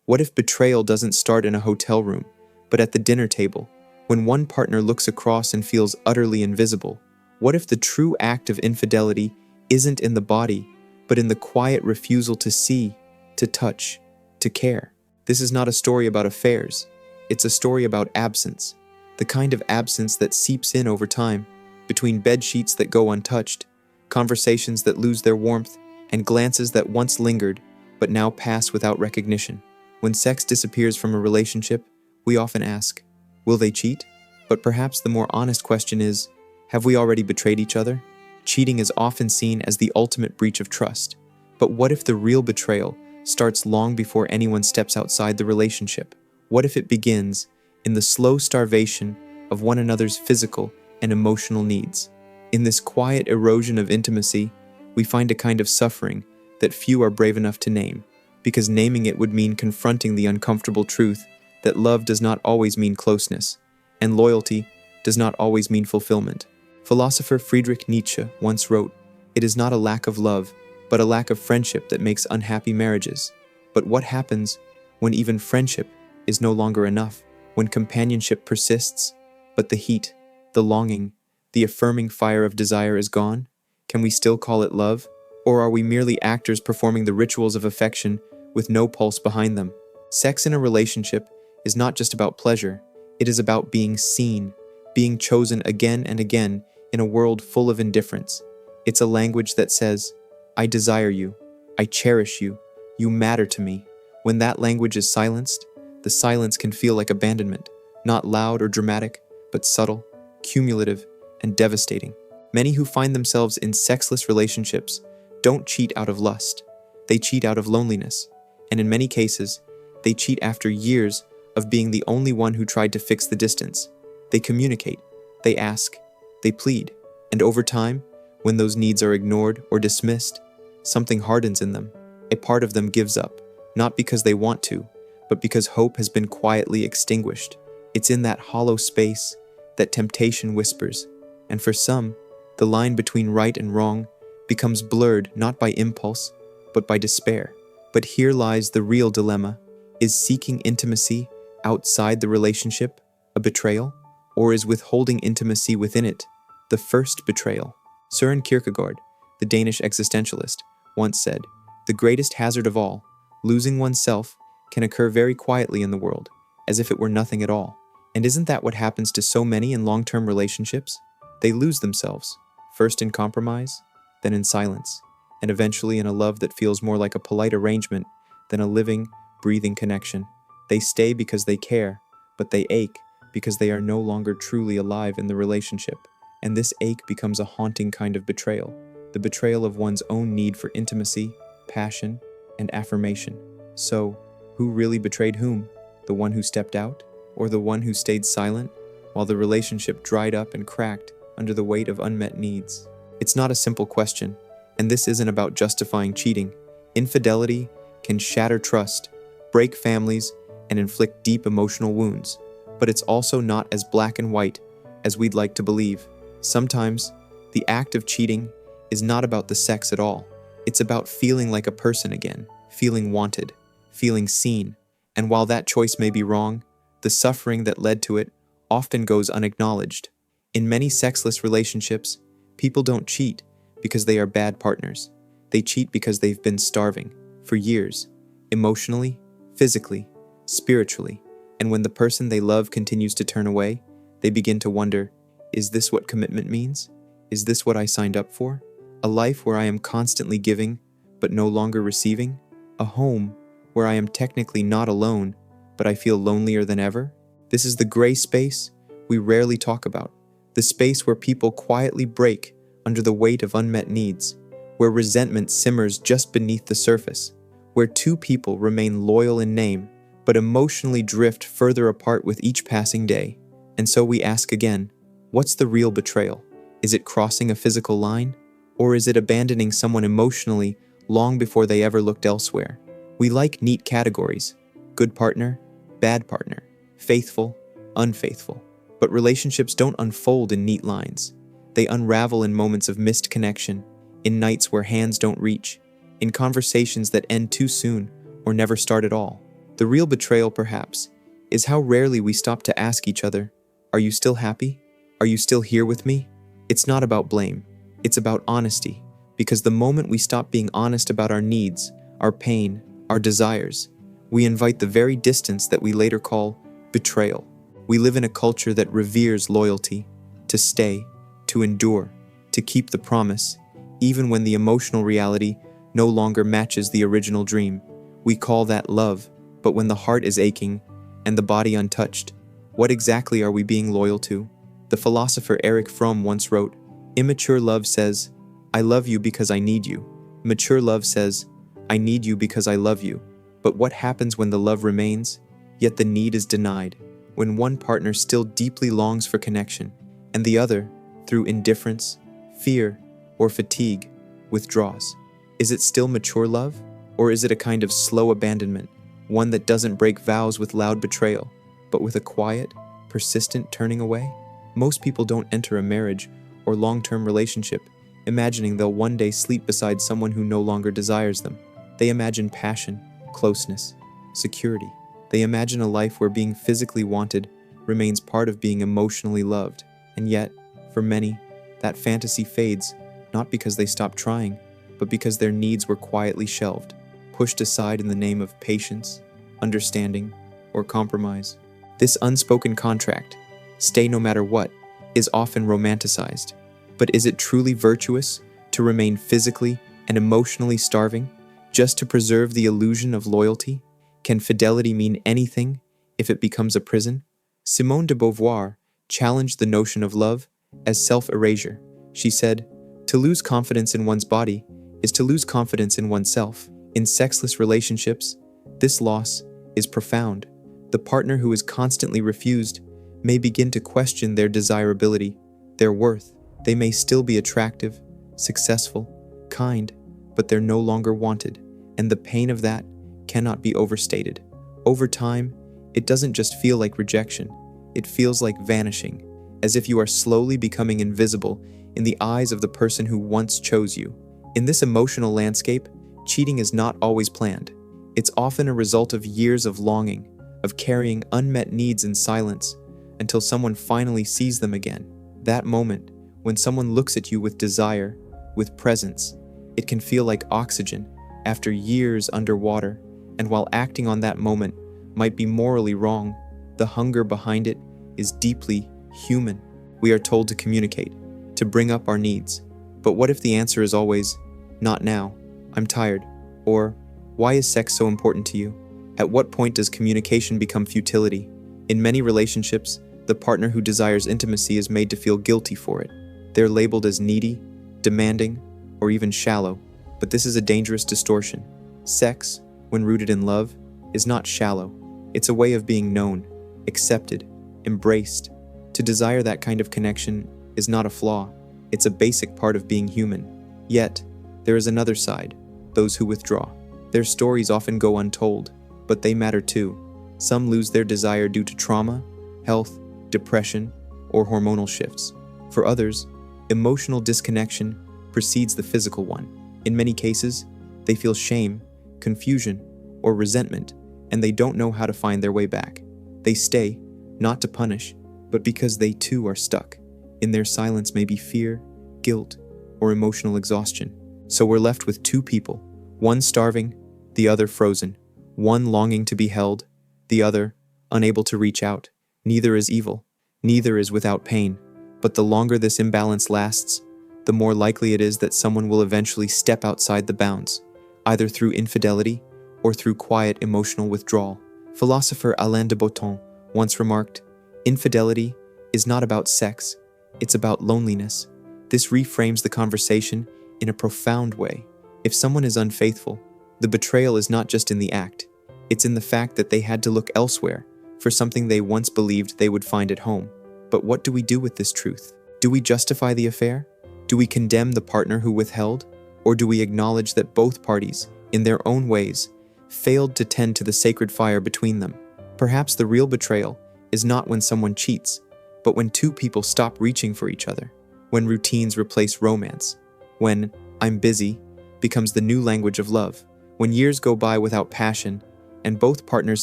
What if betrayal doesn't start in a hotel room, but at the dinner table, when one partner looks across and feels utterly invisible? What if the true act of infidelity isn't in the body, but in the quiet refusal to see, to touch, to care? This is not a story about affairs. It's a story about absence, the kind of absence that seeps in over time, between bed sheets that go untouched, conversations that lose their warmth, and glances that once lingered, but now pass without recognition. When sex disappears from a relationship, we often ask, will they cheat? But perhaps the more honest question is, have we already betrayed each other? Cheating is often seen as the ultimate breach of trust. But what if the real betrayal starts long before anyone steps outside the relationship? What if it begins in the slow starvation of one another's physical and emotional needs? In this quiet erosion of intimacy, we find a kind of suffering that few are brave enough to name, because naming it would mean confronting the uncomfortable truth that love does not always mean closeness, and loyalty does not always mean fulfillment. Philosopher Friedrich Nietzsche once wrote, "It is not a lack of love, but a lack of friendship that makes unhappy marriages." But what happens when even friendship is no longer enough, when companionship persists, but the heat, the longing, the affirming fire of desire is gone? Can we still call it love? Or are we merely actors performing the rituals of affection with no pulse behind them? Sex in a relationship is not just about pleasure. It is about being seen, being chosen again and again in a world full of indifference. It's a language that says, I desire you, I cherish you, you matter to me. When that language is silenced, the silence can feel like abandonment, not loud or dramatic, but subtle, cumulative, and devastating. Many who find themselves in sexless relationships don't cheat out of lust. They cheat out of loneliness. And in many cases, they cheat after years of being the only one who tried to fix the distance. They communicate, they ask, they plead. And over time, when those needs are ignored or dismissed, something hardens in them. A part of them gives up, not because they want to, but because hope has been quietly extinguished. It's in that hollow space that temptation whispers. And for some, the line between right and wrong becomes blurred not by impulse, but by despair. But here lies the real dilemma. Is seeking intimacy outside the relationship a betrayal? Or is withholding intimacy within it the first betrayal? Søren Kierkegaard, the Danish existentialist, once said, "The greatest hazard of all, losing oneself, can occur very quietly in the world, as if it were nothing at all." And isn't that what happens to so many in long-term relationships? They lose themselves, first in compromise, then in silence, and eventually in a love that feels more like a polite arrangement than a living, breathing connection. They stay because they care, but they ache because they are no longer truly alive in the relationship. And this ache becomes a haunting kind of betrayal, the betrayal of one's own need for intimacy, passion, and affirmation. So, who really betrayed whom? The one who stepped out, or the one who stayed silent while the relationship dried up and cracked under the weight of unmet needs? It's not a simple question, and this isn't about justifying cheating. Infidelity can shatter trust, break families, and inflict deep emotional wounds. But it's also not as black and white as we'd like to believe. Sometimes, the act of cheating is not about the sex at all. It's about feeling like a person again, feeling wanted, feeling seen. And while that choice may be wrong, the suffering that led to it often goes unacknowledged. In many sexless relationships, people don't cheat because they are bad partners. They cheat because they've been starving for years, emotionally, physically, spiritually. And when the person they love continues to turn away, they begin to wonder, is this what commitment means? Is this what I signed up for? A life where I am constantly giving, but no longer receiving? A home where I am technically not alone, but I feel lonelier than ever? This is the gray space we rarely talk about. The space where people quietly break under the weight of unmet needs, where resentment simmers just beneath the surface, where two people remain loyal in name, but emotionally drift further apart with each passing day. And so we ask again, what's the real betrayal? Is it crossing a physical line? Or is it abandoning someone emotionally long before they ever looked elsewhere? We like neat categories: good partner, bad partner, faithful, unfaithful. But relationships don't unfold in neat lines. They unravel in moments of missed connection, in nights where hands don't reach, in conversations that end too soon or never start at all. The real betrayal, perhaps, is how rarely we stop to ask each other, "Are you still happy? Are you still here with me?" It's not about blame. It's about honesty. Because the moment we stop being honest about our needs, our pain, our desires, we invite the very distance that we later call betrayal. We live in a culture that reveres loyalty, to stay, to endure, to keep the promise, even when the emotional reality no longer matches the original dream. We call that love, but when the heart is aching and the body untouched, what exactly are we being loyal to? The philosopher Erich Fromm once wrote, "Immature love says, 'I love you because I need you.' Mature love says, 'I need you because I love you.' But what happens when the love remains, yet the need is denied? When one partner still deeply longs for connection, and the other, through indifference, fear, or fatigue, withdraws? Is it still mature love? Or is it a kind of slow abandonment, one that doesn't break vows with loud betrayal, but with a quiet, persistent turning away? Most people don't enter a marriage or long-term relationship imagining they'll one day sleep beside someone who no longer desires them. They imagine passion, closeness, security. They imagine a life where being physically wanted remains part of being emotionally loved. And yet, for many, that fantasy fades, not because they stopped trying, but because their needs were quietly shelved, pushed aside in the name of patience, understanding, or compromise. This unspoken contract, stay no matter what, is often romanticized. But is it truly virtuous to remain physically and emotionally starving just to preserve the illusion of loyalty? Can fidelity mean anything if it becomes a prison? Simone de Beauvoir challenged the notion of love as self-erasure. She said, "To lose confidence in one's body is to lose confidence in oneself." In sexless relationships, this loss is profound. The partner who is constantly refused may begin to question their desirability, their worth. They may still be attractive, successful, kind, but they're no longer wanted, and the pain of that cannot be overstated. Over time, it doesn't just feel like rejection, it feels like vanishing, as if you are slowly becoming invisible in the eyes of the person who once chose you. In this emotional landscape, cheating is not always planned. It's often a result of years of longing, of carrying unmet needs in silence, until someone finally sees them again. That moment, when someone looks at you with desire, with presence, it can feel like oxygen after years underwater, and while acting on that moment might be morally wrong, the hunger behind it is deeply human. We are told to communicate, to bring up our needs. But what if the answer is always, "Not now, I'm tired," or "Why is sex so important to you?" At what point does communication become futility? In many relationships, the partner who desires intimacy is made to feel guilty for it. They're labeled as needy, demanding, or even shallow. But this is a dangerous distortion. Sex, when rooted in love, is not shallow. It's a way of being known, accepted, embraced. To desire that kind of connection is not a flaw. It's a basic part of being human. Yet, there is another side, those who withdraw. Their stories often go untold, but they matter too. Some lose their desire due to trauma, health, depression, or hormonal shifts. For others, emotional disconnection precedes the physical one. In many cases, they feel shame, confusion, or resentment, and they don't know how to find their way back. They stay, not to punish, but because they too are stuck. In their silence may be fear, guilt, or emotional exhaustion. So we're left with two people, one starving, the other frozen, one longing to be held, the other unable to reach out. Neither is evil, neither is without pain, but the longer this imbalance lasts, the more likely it is that someone will eventually step outside the bounds, either through infidelity or through quiet emotional withdrawal. Philosopher Alain de Botton once remarked, "Infidelity is not about sex, it's about loneliness." This reframes the conversation in a profound way. If someone is unfaithful, the betrayal is not just in the act, it's in the fact that they had to look elsewhere for something they once believed they would find at home. But what do we do with this truth? Do we justify the affair? Do we condemn the partner who withheld? Or do we acknowledge that both parties, in their own ways, failed to tend to the sacred fire between them? Perhaps the real betrayal is not when someone cheats, but when two people stop reaching for each other, when routines replace romance, when "I'm busy" becomes the new language of love, when years go by without passion, and both partners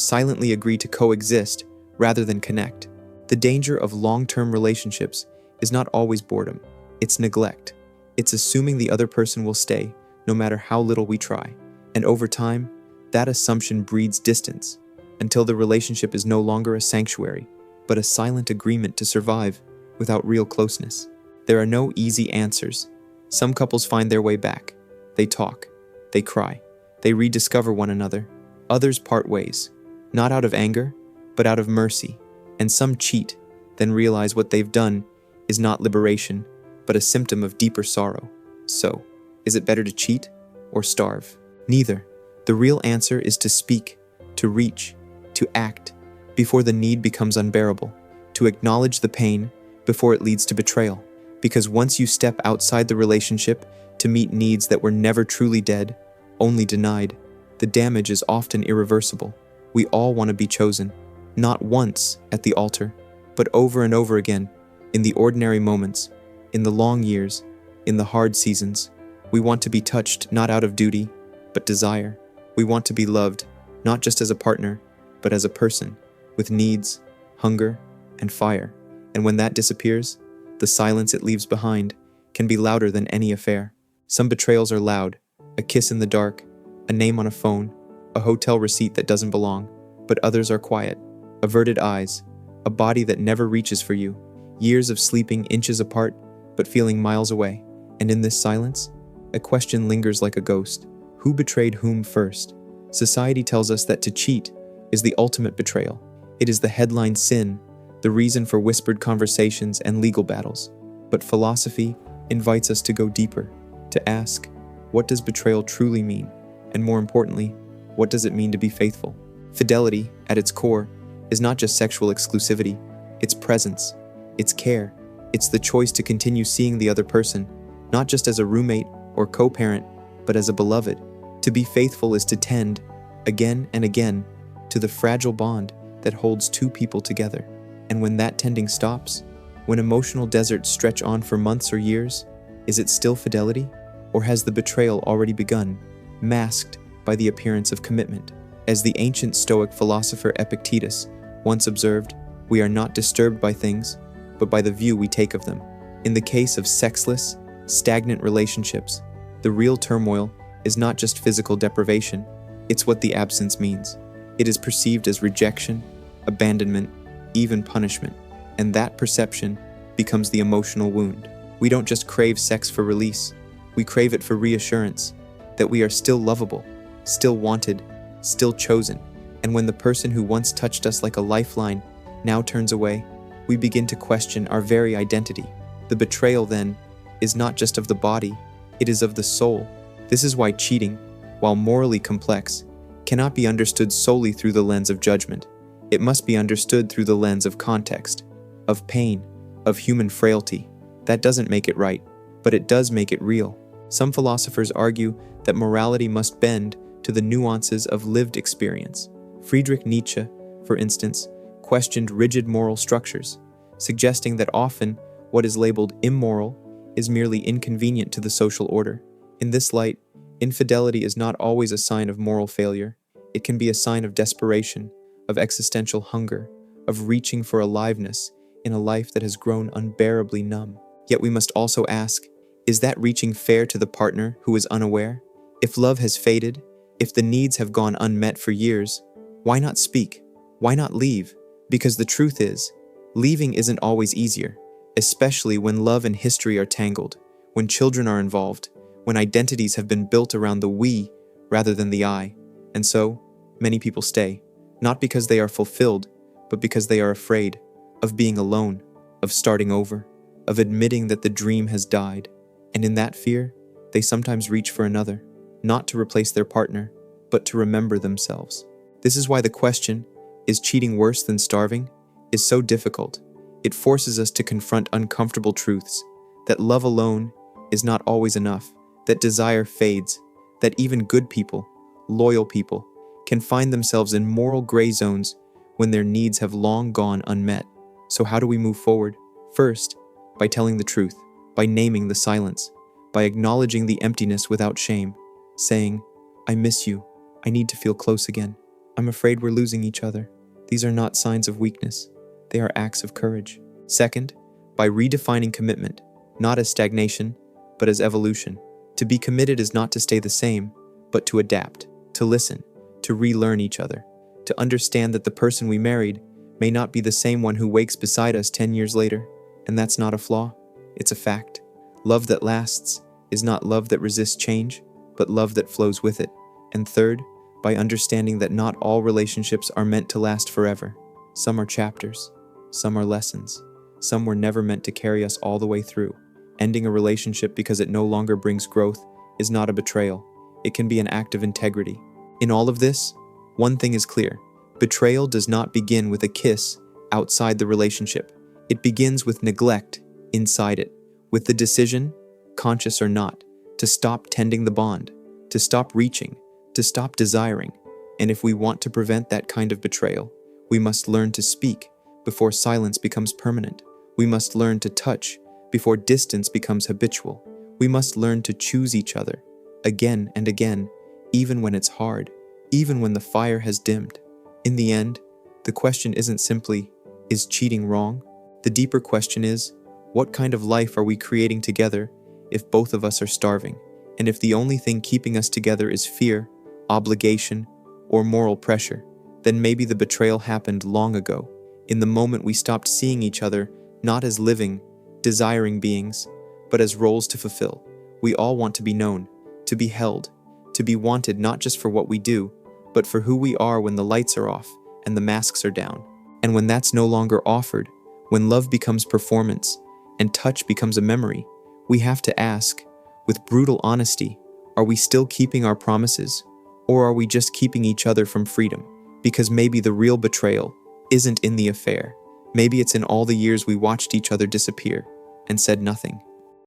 silently agree to coexist rather than connect. The danger of long-term relationships is not always boredom, it's neglect. It's assuming the other person will stay, no matter how little we try. And over time, that assumption breeds distance, until the relationship is no longer a sanctuary, but a silent agreement to survive without real closeness. There are no easy answers. Some couples find their way back. They talk, they cry, they rediscover one another. Others part ways, not out of anger, but out of mercy. And some cheat, then realize what they've done is not liberation, but a symptom of deeper sorrow. So, is it better to cheat or starve? Neither. The real answer is to speak, to reach, to act, before the need becomes unbearable, to acknowledge the pain before it leads to betrayal. Because once you step outside the relationship to meet needs that were never truly dead, only denied, the damage is often irreversible. We all want to be chosen, not once at the altar, but over and over again, in the ordinary moments, in the long years, in the hard seasons. We want to be touched not out of duty, but desire. We want to be loved, not just as a partner, but as a person, with needs, hunger, and fire. And when that disappears, the silence it leaves behind can be louder than any affair. Some betrayals are loud, a kiss in the dark, a name on a phone, a hotel receipt that doesn't belong. But others are quiet, averted eyes, a body that never reaches for you, years of sleeping inches apart, but feeling miles away. And in this silence, a question lingers like a ghost. Who betrayed whom first? Society tells us that to cheat is the ultimate betrayal. It is the headline sin, the reason for whispered conversations and legal battles. But philosophy invites us to go deeper, to ask, what does betrayal truly mean? And more importantly, what does it mean to be faithful? Fidelity, at its core, is not just sexual exclusivity, it's presence, it's care, it's the choice to continue seeing the other person, not just as a roommate or co-parent, but as a beloved. To be faithful is to tend, again and again, to the fragile bond that holds two people together. And when that tending stops, when emotional deserts stretch on for months or years, is it still fidelity? Or has the betrayal already begun, masked by the appearance of commitment? As the ancient Stoic philosopher Epictetus once observed, we are not disturbed by things, but by the view we take of them. In the case of sexless, stagnant relationships, the real turmoil is not just physical deprivation, it's what the absence means. It is perceived as rejection, abandonment, even punishment, and that perception becomes the emotional wound. We don't just crave sex for release, we crave it for reassurance that we are still lovable, still wanted, still chosen. And when the person who once touched us like a lifeline now turns away, we begin to question our very identity. The betrayal, then, is not just of the body, it is of the soul. This is why cheating, while morally complex, cannot be understood solely through the lens of judgment. It must be understood through the lens of context, of pain, of human frailty. That doesn't make it right, but it does make it real. Some philosophers argue that morality must bend to the nuances of lived experience. Friedrich Nietzsche, for instance, questioned rigid moral structures, suggesting that often what is labeled immoral is merely inconvenient to the social order. In this light, infidelity is not always a sign of moral failure. It can be a sign of desperation, of existential hunger, of reaching for aliveness in a life that has grown unbearably numb. Yet we must also ask, is that reaching fair to the partner who is unaware? If love has faded, if the needs have gone unmet for years, why not speak? Why not leave? Because the truth is, leaving isn't always easier, especially when love and history are tangled, when children are involved, when identities have been built around the we rather than the I. And so, many people stay, not because they are fulfilled, but because they are afraid of being alone, of starting over, of admitting that the dream has died. And in that fear, they sometimes reach for another, not to replace their partner, but to remember themselves. This is why the question, is cheating worse than starving, is so difficult. It forces us to confront uncomfortable truths, that love alone is not always enough, that desire fades, that even good people, loyal people, can find themselves in moral gray zones when their needs have long gone unmet. So how do we move forward? First, by telling the truth, by naming the silence, by acknowledging the emptiness without shame, saying, I miss you, I need to feel close again. I'm afraid we're losing each other. These are not signs of weakness. They are acts of courage. Second, by redefining commitment, not as stagnation, but as evolution. To be committed is not to stay the same, but to adapt, to listen, to relearn each other, to understand that the person we married may not be the same one who wakes beside us 10 years later. And that's not a flaw, it's a fact. Love that lasts is not love that resists change, but love that flows with it. And third, by understanding that not all relationships are meant to last forever. Some are chapters, some are lessons, some were never meant to carry us all the way through. Ending a relationship because it no longer brings growth is not a betrayal. It can be an act of integrity. In all of this, one thing is clear. Betrayal does not begin with a kiss outside the relationship. It begins with neglect inside it, with the decision, conscious or not, to stop tending the bond, to stop reaching, to stop desiring. And if we want to prevent that kind of betrayal, we must learn to speak before silence becomes permanent. We must learn to touch before distance becomes habitual. We must learn to choose each other again and again, even when it's hard, even when the fire has dimmed. In the end, the question isn't simply, is cheating wrong? The deeper question is, what kind of life are we creating together if both of us are starving? And if the only thing keeping us together is fear, obligation, or moral pressure, then maybe the betrayal happened long ago, in the moment we stopped seeing each other not as living, desiring beings, but as roles to fulfill. We all want to be known, to be held, to be wanted not just for what we do, but for who we are when the lights are off and the masks are down. And when that's no longer offered, when love becomes performance and touch becomes a memory, we have to ask, with brutal honesty, are we still keeping our promises, or are we just keeping each other from freedom? Because maybe the real betrayal isn't in the affair. Maybe it's in all the years we watched each other disappear and said nothing.